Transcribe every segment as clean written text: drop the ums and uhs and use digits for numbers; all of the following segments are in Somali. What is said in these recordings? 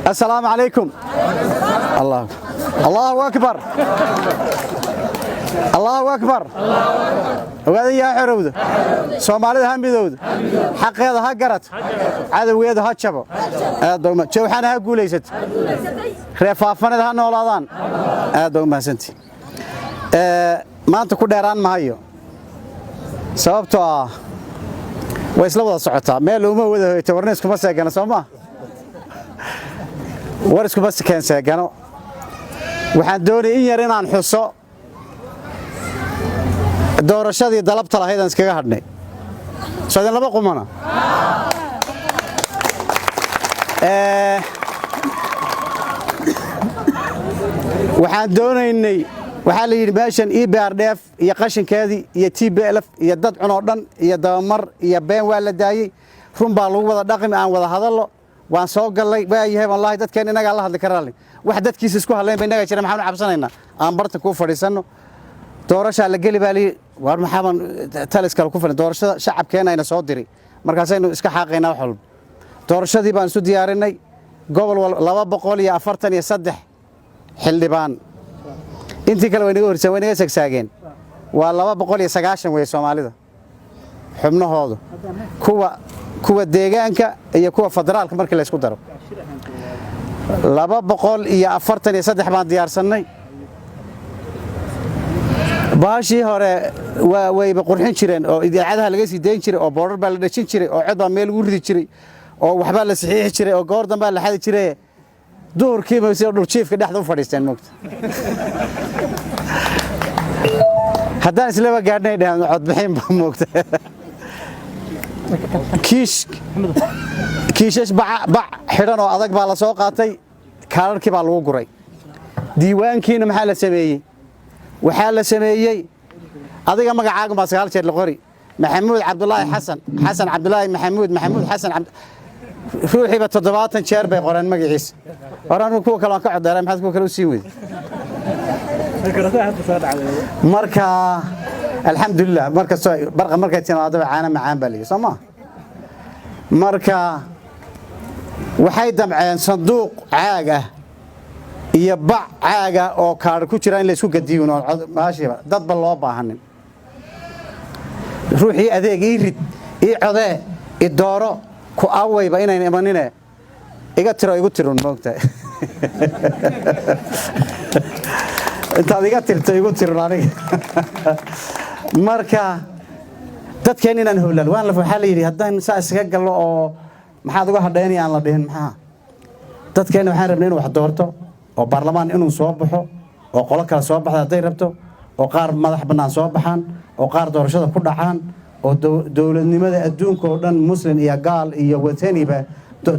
السلام عليكم. الله أكبر. الله أكبر. وهذا يا حرود سومالي هم بدود حق هذا هجرت عدو هذا هتشبه شو حنا هقول ليست رفافنا ده نولادان هذا ما سنتي ما أنت كدران ما هيو سببته ويسلو الصعطة ما لو ما وده تورنيسكم بس كنا سوما ورسكم بس كان سجنوا وحدوني إن يرين عن حصة doorashadii dalabta lahayd aan iskaga hadhnay soo laba qumana waxaan doonaynay waxa la yiri meeshan EBRDF iyo qashinkeedii iyo TPLF iyo dad cunoo dhan iyo dabamar iyo been waa la daayay run baa lagu wada dhaqmi aan wada hadallo waan soo galay waayahay wallahi dadkeen inaga la hadli karaan wax dadkiisa isku hadleen bay inaga jira maxaan u cabsanaynaa aan barta ku fadhiisano doorasha la gali baa war maxaban taliska ku filan doorashada shacabkeena ayna soo diri markaas aynu iska xaqeynaa wax walba doorashadii baan isu diyaarinay gobol 243 xildhibaan intii kale waynaga horsay waynaga sagsaageen waa 290 way Soomaalida xubnahoodu kuwa deegaanka iyo kuwa federaalka markii la isku daro 243 baan diyaarsanay baashii hore way qurxin jireen oo idaacadaha laga sii deyn jiray oo border baa la dhashin jiray oo cid baa meel ugu ridi jiray oo waxba la saxiix jiray oo goor dambe la xadi jiray duurkii ma soo dhul chiefka dhexda u fadhiisteen moogta haddaan isla gaadhnay dhahan cod bixin ba moogta kiishash bac xidhan oo adag baa la soo qaatay kaararkii baa lagu guray diiwaankiina maxaa la sameeyay waxaa la sameeyay adiga magacaaga ma 9 jeer la qori maxamuud cabdullaahi xasan cabdullaahi maxamuud xasan ruuxiiba 70 jeer bay qoreen magaciisa horaan kuwa kale ka codeeray maxaad kuwa kale u sii weyd marka alxamdulillah marka barqa markay timaado caana macaan baa leeyahay Soomaa marka waxay damceen sanduuq caag ah iyo bac caaga oo kaar ku jira in la isku gadiyo maashiba dad bal loo baahanin ruuxii adeeg ii rid ii codee ii dooro ku awayba inay imanine iga tiro moogta inta iga tirto igu tiro aniga marka dadkeen inaan howlan waan la waxa la yiri haddaan saa iska galo oo maxaad uga hadheynay aan la dhihin maxaa dadkeen waxaan rabnay inuu wax doorto oo baarlamaan inuu soo baxo oo qolo kala soo baxda haday rabto oo qaar madax banaan soo baxaan oo qaar doorashada ku dhacaan oo dawladnimada adduunka oo dhan muslim iyo gaal iyo wataniba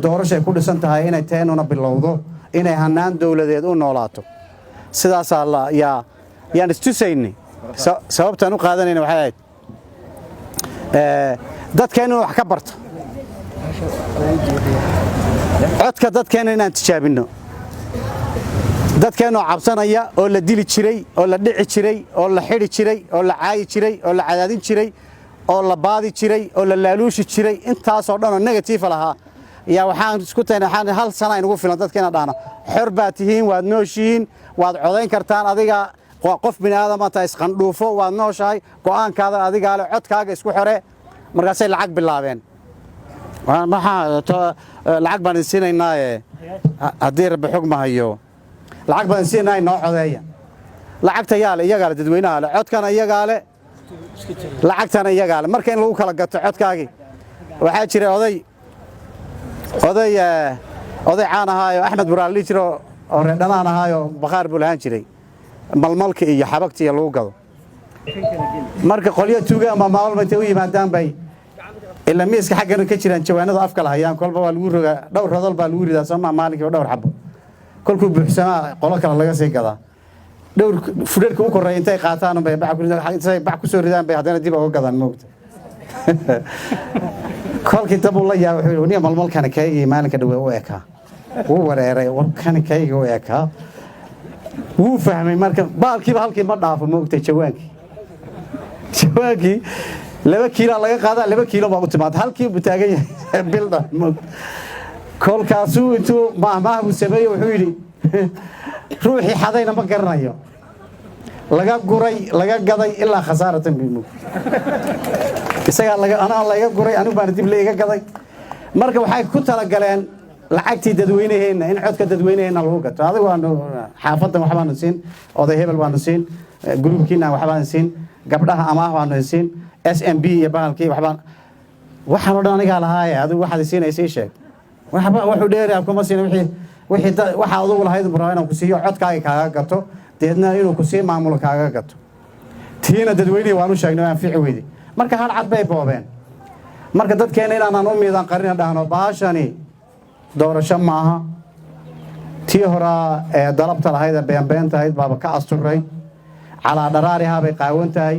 doorasho ay ku dhisan tahay inay teenuna bilowdo inay hanaan dawladeed u noolaato sidaas Allah yaan istusayni sababtaan u qaadanayna waxa ay dadkeenu wax ka barto codka dadkeena inaan tijaabino dadkeenu cabsanaya oo la dili jiray oo la dhici jiray oo la xiri jiray oo la caayi jiray oo la cadaadin jiray oo la baadi jiray oo la laaluushi jiray intaas oo dhan oo negative lahaa ya waxaan isku taynaa hal sano inagu filan dadkeena dhaana xor baa tihiin waad nooshiin waad codeyn kartaan adiga qof bini'aadam ah isqandhuufo waad nooshahay go'aankaada adiga le codkaaga isku xore markaasay lacag bilaabeen lacag baan siinaynaa haddii rabbi xog ma hayo lacag baan siinaynaa noo codeeya lacagta yaale iyaga le dadweynaha le codkana iyaga le lacagtana iyaga le marka in lagu kala gato codkaagi waxaa jira oday caan ahaayo Axmed Buraali jiro oo reedhanaan ahaayo baqaar buu lahaan jiray malmalka iyo xabagta iyo lagu gado marka qolyo tuuga ama maalmaynta u yimaadaan bay ila miiska xaggan ka jiraan jawaanada afka lahayaan kolba waa lagu roga dhowr rodol baa lagu ridaa Soomaa maalinka dhowr xabo kolku buuxsanaa qolo kale laga sii gadaa dhowr fureerka u koreeyay intay qaataan bay bac ku soo ridaan bay hadana dib uga gadaan moogta kolkii tabuu la yaa wuxuu niyo malmalkana kaygii maalinka dhaw u ekaa wuu wareeray warkana kaygii u ekaa wuu fahmay marka baalkiiba halkii ma dhaafo moogta jawaankii 2 kiilo laga qaadaa 2 kiilo baa u timaad halkii uu taagan yahay bilda kolkaasuu intuu maahmaah uu sameeyay wuxuu yidhi ruuxii xadayna ma garanayo laga guray laga gaday ilaa khasaaratan bimu isaga laga guray anigu baan dib leeyahay gaday marka waxay ku tala galeen lacagtii dadweynaheena in codka dadweynaheena lagu gato adigu waan xaafadan waxba aan siin oday hebel waan siin gruubkiina waxba aan siin gabdhaha amaah waan siin SMB iyo baalkii waxba waxaan oo dhan aniga lahaay adigu waxaad siinaysaa sheeg waxba wuxuu dheeraa kuma siin wixii waxa adigu lahayd baro inaan ku siiyo codkaaga kaaga gato deedna inuu ku sii maamulo kaaga gato tiina dadweynaha waan u sheegnay aan fiici weydii marka hal cad bay boobeen marka dadkeena inaan u miidan qarin dhahno baashani doorasho maaha tii hore ee dalabta lahayd beenbeenta ahayd baaba ka asturay cala dharaariha bay qaawan tahay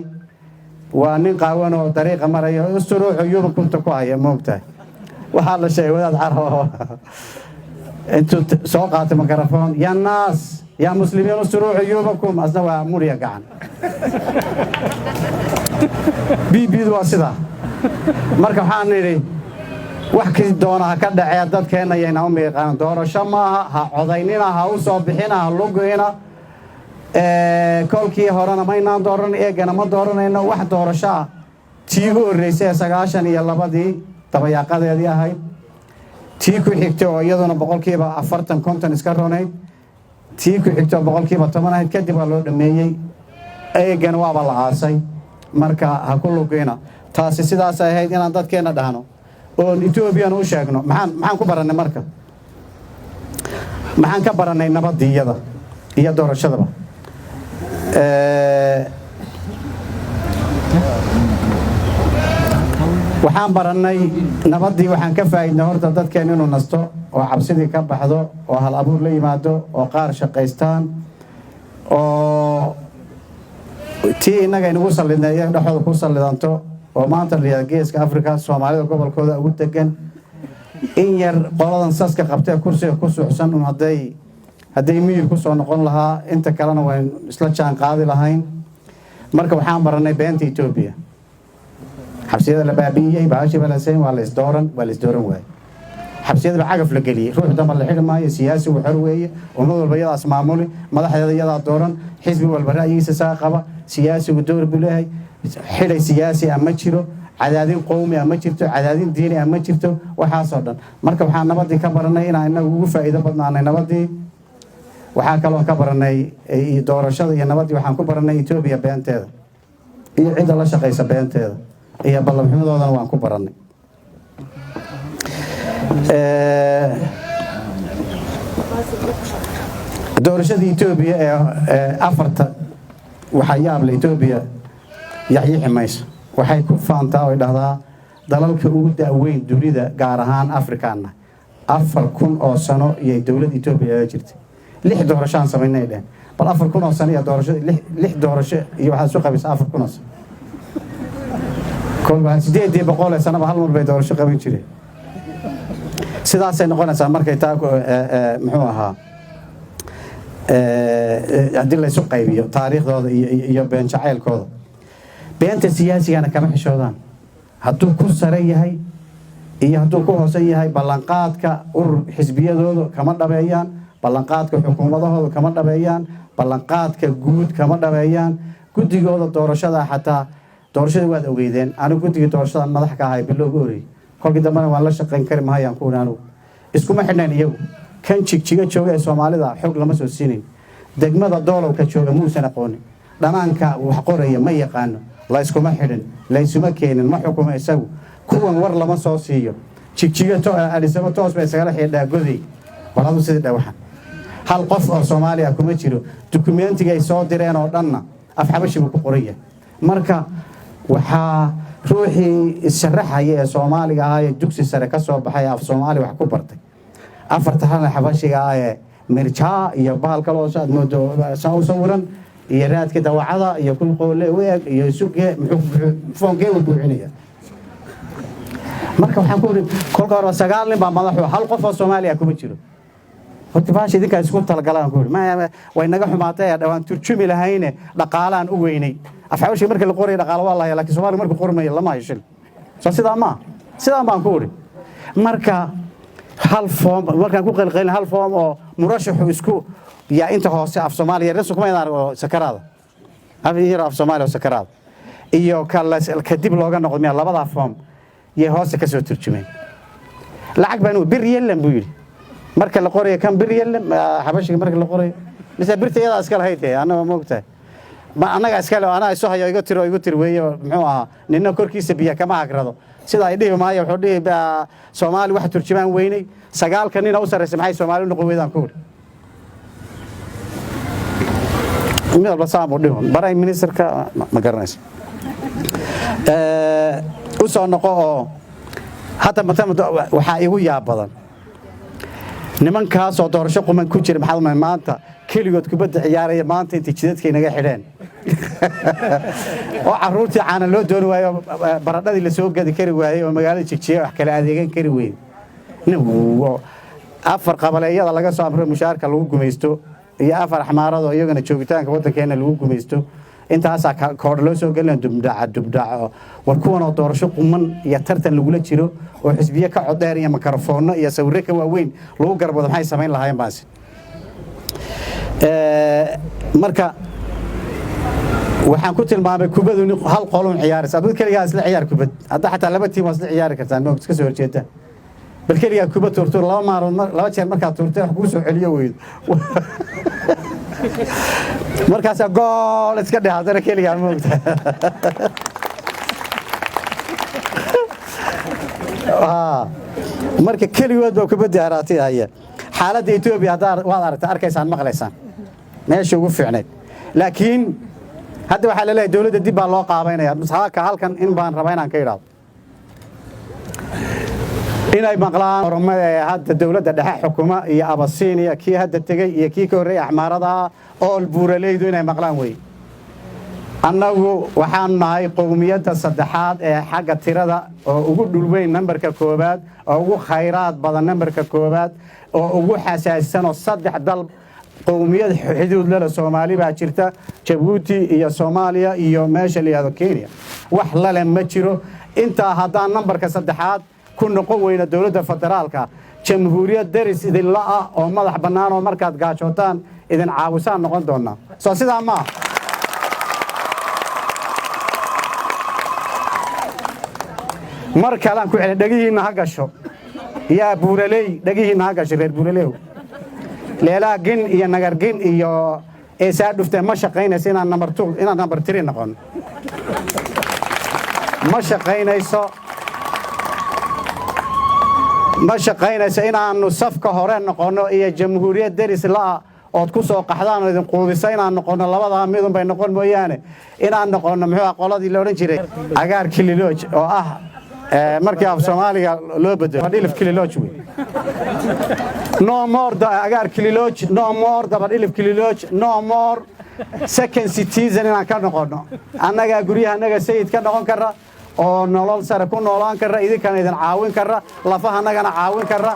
waa nin qaawan oo dariiqa marayo usturuuxu yurub kunta ku haya moogtahay waxa la sheegay wadaad carabo intuu soo qaatay mikrofon ya naas ya muslimiin usturuuxu yurubakum asna waa muriya gacan bibidu waa sida marka waxaan nidhi wax kii doona ka dhacay dadkeena ayayna u miiqaan doorasho maaha ha codaynina ha u soo bixina ha lugina kolkii horena maynaan dooran eegana ma dooranayno wax doorasho ah tii ugu horeysay 92 tabayaaqadeedii ahayd tii ku xigtay oo iyaduna 40% iska roonay tii ku xigtay 10% ahayd kadib waa loo dhameeyay eegana waaba la aasay marka ha ku lugina taasi sidaas ahayd inaan dadkeena dhahno oo Ethiopian u sheegno maxaan ku baranay marka maxaan ka baranay nabadiyada iyo doorashadaba waxaan baranay nabadii waxaan ka faa'iidnay horta dadkeena inuu nasto oo cabsidii ka baxdo oo hal abuur la yimaado oo qaar shaqaystaan oo tii inaga inagu salidnay iyaga dhaxooda ku salidanto oo maanta la geeska Afrika Soomaalida gobolkooda ugu tagan in yar qoladan saska qabtay kursiga ku suuxsan haday miyir ku soo noqon lahaa inta kalena waan isla jaan qaadi lahayn marka waxaan baranay beenta Ethiopia xabsiyada la baabiyay baashi balaseen waa la isdooran waay xabsiyada lacag la galiyay ruux damba la xidhmaayo siyaasi uu xor weeye ummad walba iyada maamuli madaxdeeda iyada dooran xisbi walba ra'yigiisa saa qaba siyaasigu door buu leeyahay xilay siyaasi ama jiro cadaadin qowmi ama jirto cadaadin diini ama jirto waxa soo dhan marka waxaan nabadii ka baranay in aan ugu faa'iido badnaanay nabadii waxaan kaloo ka baranay doorashada iyo nabadii waxaan ku baranay Ethiopia beenteeda iyo cid la shaqeysa beenteeda iyo ballanxumadoodana waan ku baranay doorashada Ethiopia ee afarta waxa yaab leh Ethiopia yaxyi mayso waxay ku faantaa oo dhahdaa dalalka ugu daaweyn dunida gaar ahaan Afrikaana 4000 oo sano iyo dawladda Ethiopia jirtay 6 doorasho sameynay dheen bal 4000 oo sano iyo doorasho 6 doorasho iyo waxa soo qabis 4000 sano kolba 800 sano hal mar bay doorasho qaban jireen sidaas ay noqonaysaa markay taa muxuu ahaa hadii la soo qaybiyo taariikhdooda iyo been jacaylkooda beenta siyaasigana kama xishoodaan hadduu ku sare yahay iyo hadduu ku hoose yahay ballanqaadka urur xisbiyadooda kama dhabeeyaan ballanqaadka xukuumadahooda kama dhabeeyaan ballanqaadka guud kama dhabeeyaan guddigooda doorashada xataa doorashada waad ogeydeen anigu guddiga doorashada madax ka ahay bilowga horeeyay kolkii dambana waan la shaqayn kari mahayaan ku wanaanu iskuma xidhnaan iyagu kan jigjiga jooga ee Soomaalida xog lama soo siinin degmada doolowka jooga muusan aqoon dhanaanka wax qoraya ma yaqaan la iskuma xidhin la isuma keenin ma xukumo isagu kuwan war lama soo siiyo jigjiga to alisaba toos bay sagala xidhaa goday waladu sidii waxan hal qof oo Soomaaliya kuma jiro dokumentiga ay soo direen oo dhanna af xabashi ku qoraya marka waxa ruuxii sharaxaya ee Soomaaliga ah ee dugsi sare ka soo baxay af Soomaali wax ku bartay afarta hal xabashiga ah ee mirjaa iyo bahal kale oo saad moodo sawran iyo raadka dawacada iyo kun qoole weeg iyo suuqe muxuu foonke u buuxinaya marka waxaan ku iri kolka hore 9 nin baa madaxu hal qof oo Soomaaliya kuma jiro horta baashi idinka isku talagalaan ku iri ma way naga xumaatay dhawaan turjumi lahayne dhaqaalaan u weynay afxawashii markii la qoray dhaqaale waa la hayaa laakiin Soomaaliya markii qormay lama haysan soo sidaa baan ku wari marka hal form markaan ku qalqalin hal form oo murashaxu isku yaa inta hoose af Soomaaliya reeso kuma inaan oo sakaraada af Soomaaliya oo sakaraada iyo kadib looga noqdo meel labada form iyo hoose ka soo turjumeen lacag baan bir yeelan buu yiri marka la qoray kan bir yeelan xabashiga marka la qoray mise birtayada iska lahayd ana ma ogtahay ma anaga iska leh ana soo hayo iga tiro weeyo muxuu ahaa ninna korkiisa biya kama agrado sida ay dhib maayo wuxuu dhib Soomaali wax turjumaan weynay sagaalka nin oo sareysay maxay Soomaali noqon weydaan ku mid walba saamo dhib baray ministerka ma garanayso u soo noqo oo hata waxa igu yaab badan nimankaas oo doorasho quman ku jira maxaa maanta keligood kubadda ciyaaraya maanta inta jidadka inaga xidheen oo caruurtii caana loo doon waayo baradhadii la soo gadi kari waayay oo magaalada Jigjiga wax kala adeegan kari weyn afar qabaleeyada laga soo amray mushaarka lagu gumaysto iyo afar xamaarado iyagana joogitaanka wadankeena lagu gumaysto intaas koor loo soo galin dubdaac war kuwan oo doorasho quman iyo tartan lagu la jiro oo xisbiye ka codeer iyo mikrofoono iyo sawirro ka waaweyn lagu garbado maxay sameyn lahaayeen baas marka waxaan ku tilmaamay kubadu hal qolon ciyaaraysa dad kaliya isla ciyaar kubad hadda xataa laba tiim isla ciyaari kartaan ma iska soo horjeeda bal kaliya kubad turtur laba jeer marka turtay wax ku soo celiyo weyd markaas gool iska dhaadana kaliya ma ogta marka kaliyood baa kubad diyaaraatay haya xaaladda Itoobiya waad arkaysaan maqlaysaan meesha ugu fiicneed laakiin hadda waxa la leeyahay dawladda dib baa loo qaabeynaya masaaka halkan in baan rabaa inaan ka iraado inay maqlaan oromada hadda dawladda dhexe xukuma iyo Abasiiniya kii hadda tagay iyo kii ka horeeyay axmaarada oo buuraleydu inay maqlaan way annagu waxaan nahay qowmiyadda saddexaad ee xagga tirada oo ugu dhulweyn nambarka koobaad oo ugu khayraad badan nambarka koobaad oo ugu xasaasisan oo saddex dal qowmiyad xuduud leh Soomaali baa jirta Djibouti iyo Soomaaliya iyo meesha la yiraahdo Kenya wax la leh ma jiro inta haddaan nambarka saddexaad ku noqon weyna dawladda federaalka jamhuuriyad daris idin la ah oo madax bannaan oo markaad gaajootaan idin caawisaan noqon doona soo sidaa ma mar kale aan ku celin dhagihiina ha gasho yaa buuraley dhagihiina ha gasho reer buuraleew leelaa gin iyo nagar gin iyo eesaa dhuftay ma shaqaynayso inaan number 3 noqon ma shaqaynayso inaanu safka hore noqono iyo jamhuuriyad daris la oo ku soo qaxdaan oo idin quudisa inaan noqono labada midun bay noqon mooyaane inaan noqono muxuu qoladii la oran jiray agaar kililooj oo ah markii af Soomaaliga loo bedelo dhilif kililooj no more da agaar kililooj no more da dhilif kililooj no more second citizen inaan ka noqono annaga guriyaha annaga sayid ka noqon kara oo nolol sare ku noolaan kara idinkan idin caawin kara lafaha annagana caawin kara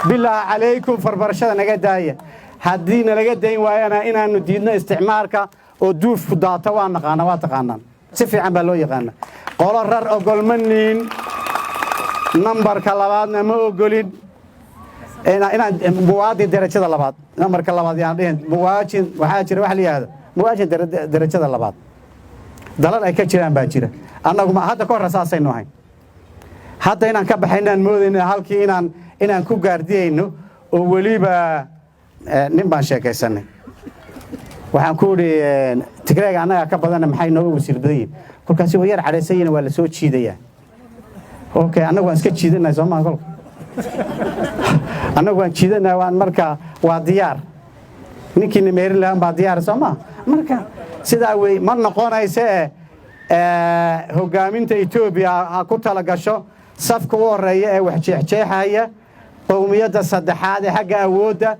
bilaa calaykum farbarashada naga daaya haddii nalaga dayn waayana inaanu diidno isticmaalka oo duufku daata waa taqaanaan si fiican baa loo yaqaana qolo rar ogolmanin nambarka labaadna ma ogolin inaan muwaadin darajada labaad nambarka labaad yaan dhehen muwaajin waxaa jira wax la yiraahdo muwaajin darajada labaad dalal ay ka jiraan baa jira annagu ma hadda ka hor rasaasayno ahayn hadda inaan ka baxaynaan moodayna halkii inaan ku gaardiyayno oo waliba nin baan sheekaysanay waxaan ku iri Tigreega anaga ka badan maxay nooga wasiir badan kolkaasi way yar careysayna waa la soo jiidayaa okay anagu waan iska jiidanay Soomaaliya kolka anagu waan jiidanay waan marka waa diyaar ninkii meerin lahaan baa diyaar Soomaaliya marka sida way ma noqonaysa hogaaminta Itoobiya ku tala gasho safka u horeeya ee wax jeexjeexaya qowmiyadda saddexaad ee xagga awoodda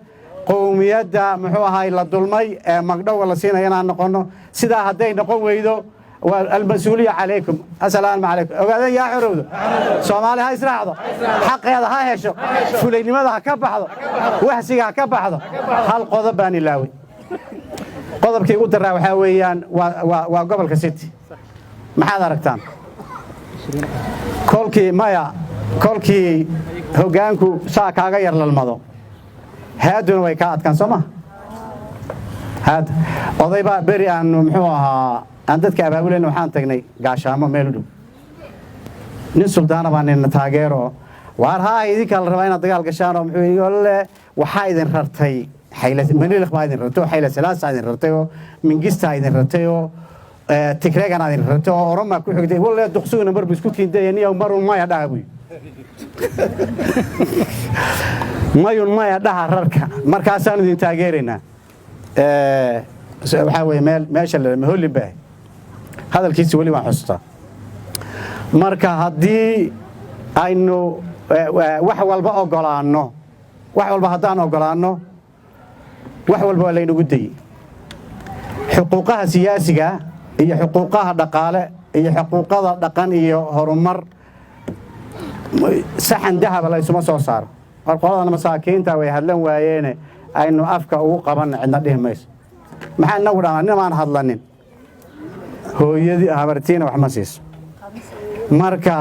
qowmiyadda muxuu ahay la dulmay ee magdhow la siinaya inaan noqono sida haday noqon weydo والمسؤولية عليكم السلام عليكم وقاعدين يا حرود سومالي هاي سراعدو حقيقة هاي هشو فلين ماذا كبحضو وحسيها كبحضو هالقضب باني لاوي qodobkii ugu daraa waxaa weeyaan waa gobolka city maxaad aragtaan kolkii hoggaanku saa kaaga yar lalmado haaduna way ka adkaan soo ma haad odaybaa beri aan muxuu ahaa aan dadka abaabulayna waxaan tagnay gaashaamo meel u dhow nin suldaana baa nina taageero waar haa idinkaa la rabaa inaad dagaal gashaan oo muxuu yidhi waxaa idin rartay manilikh baa idin rartay oo xayla salaasa idin rartay oo mingistaa idin rartay oo tigreegana idin rartay oo oromaa ku xigtay walle duqsuguna marbu isku kiindaya niyow marun maya dhaha buy mayun maya dhaha rarka markaasaan idin taageeraynaa waxaa weeye meesha la mahollin baa hadalkiisa weli waan xustaa marka haddii aynu wax walba ogolaanno wax walba haddaan ogolaanno wax walba waa laynagu dayey xuquuqaha siyaasiga iyo xuquuqaha dhaqaale iyo xuquuqada dhaqan iyo horumar saxan dahaba la isuma soo saaro mar qoladan masaakiinta way hadlan waayeene aynu afka ugu qabanna cidna dhihi mayso maxaa inagu dhahnaa nimaan hadlanin hooyadii habartiina wax ma siiso marka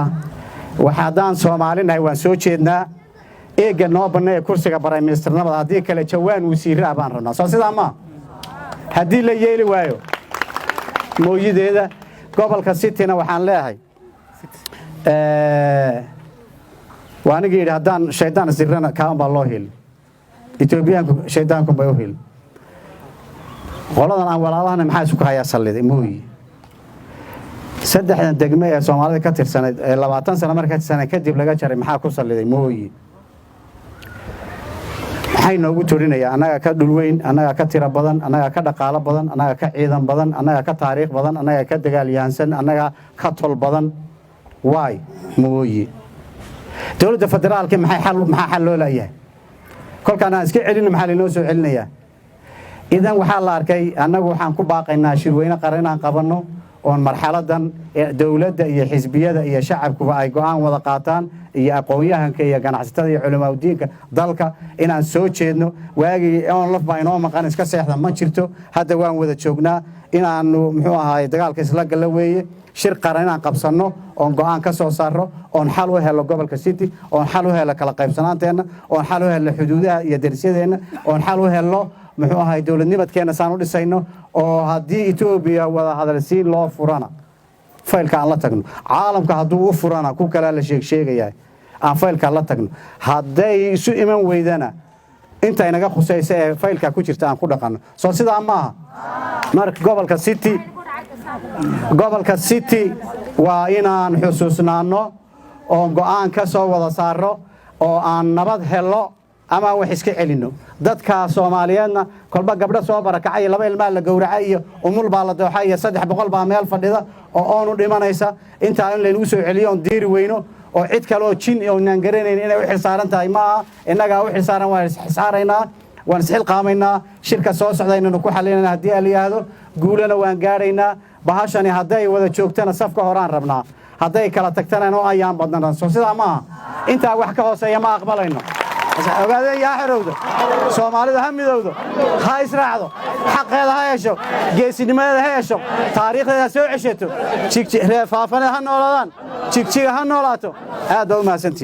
haddaan soomaalinahay waan soo jeednaa eegga noo bannay ee kursiga baraministarnimada haddii kale jawaan wasiirre ah baan rabnaa soo sidaa maa haddii la yeeli waayo mooyideeda gobolka cityna waxaan leeyahay waa aniga yidhi haddaan shaydaan sirrana kaan baa loo heli etoobiyaanku shaydaanku bay u heli qoladan aan walaalahana maxaa isku hayaa salliday mooyi saddexdan degme ee soomaalida ka tirsanayd ee 20 sano marka tirsanay kadib laga jaray maxaa ku salliday mooyi maxay noogu torinayaa annaga ka dhulweyn annaga ka tiro badan annaga ka dhaqaalo badan annaga ka ciidan badan annaga ka taariikh badan annaga ka dagaal yahansan annaga ka tol badan waay mooyi dowladda federaalka maxaa xal loo leeyahay kolkaan aan iska celin maxaa laynoo soo celinayaa idan waxaa la arkay annagu waxaan ku baaqaynaa shirweyne qaran inaan qabanno oon marxaladan dowladda iyo xisbiyada iyo shacabkuba ay go'aan wada qaataan iyo aqoon-yahanka iyo ganacsatada iyo culimaadudiinka dalka inaan soo jeedno waagii oon laf baa inoo maqan iska seexda ma jirto hadda waan wada joognaa inaannu muxuu ahaay dagaalka isla galla weeye shir qaran inaan qabsanno oon go'aan ka soo saarro oon xal u helo gobolka city oon xal u helo kala qaybsanaanteenna oon xal u helo xuduudaha iyo darisyadeenna oon xal u helo muxuu ahaay dowladnimadkeenna saan u dhisayno oo haddii etoobiya wada hadalsiin loo furana faylka aan la tagno caalamka hadduu u furana ku kalaa la sheegayaa aan faylka la tagno hadday isu iman weydana inta inaga khusaysa ee faylka ku jirta aan ku dhaqanno soo sidaa maaha marka gobolka city waa inaan xusuusnaanno oon go'aan ka soo wada saarro oo aan nabad helo ama wax iska celinno dadka Soomaaliyeedna kolba gabdho soo barakacay 2 ilmaa la gowracay iyo umul baa la dooxay 300 baa meel fadhida oo oonu dhimanaysa inta in laynu soo celiyo on diiri weyno oo cid kale oo jin oo naan garanayn inay u xilsaaran tahay ma inaga u xilsaaran waan xisaareynaa waan isxil qaamaynaa shirka soo socdaynana ku xalinayna haddii la yiraahdo guulana waan gaaraynaa bahashani hadday wada joogtana safka horaan rabnaa hadday kala tagtana oo ayaan badnaan soo sidaa ma inta wax ka hooseeya ma aqbalayno ogaadeen yaa xirowda Soomaalida ha midowdo ha israacdo xaqeeda ha yeesho geesinimadeeda ha yeesho taariikhdeeda soo ceshato reefaafana ha noolaadaan jigjiga ha noolaato aad u mahadsantii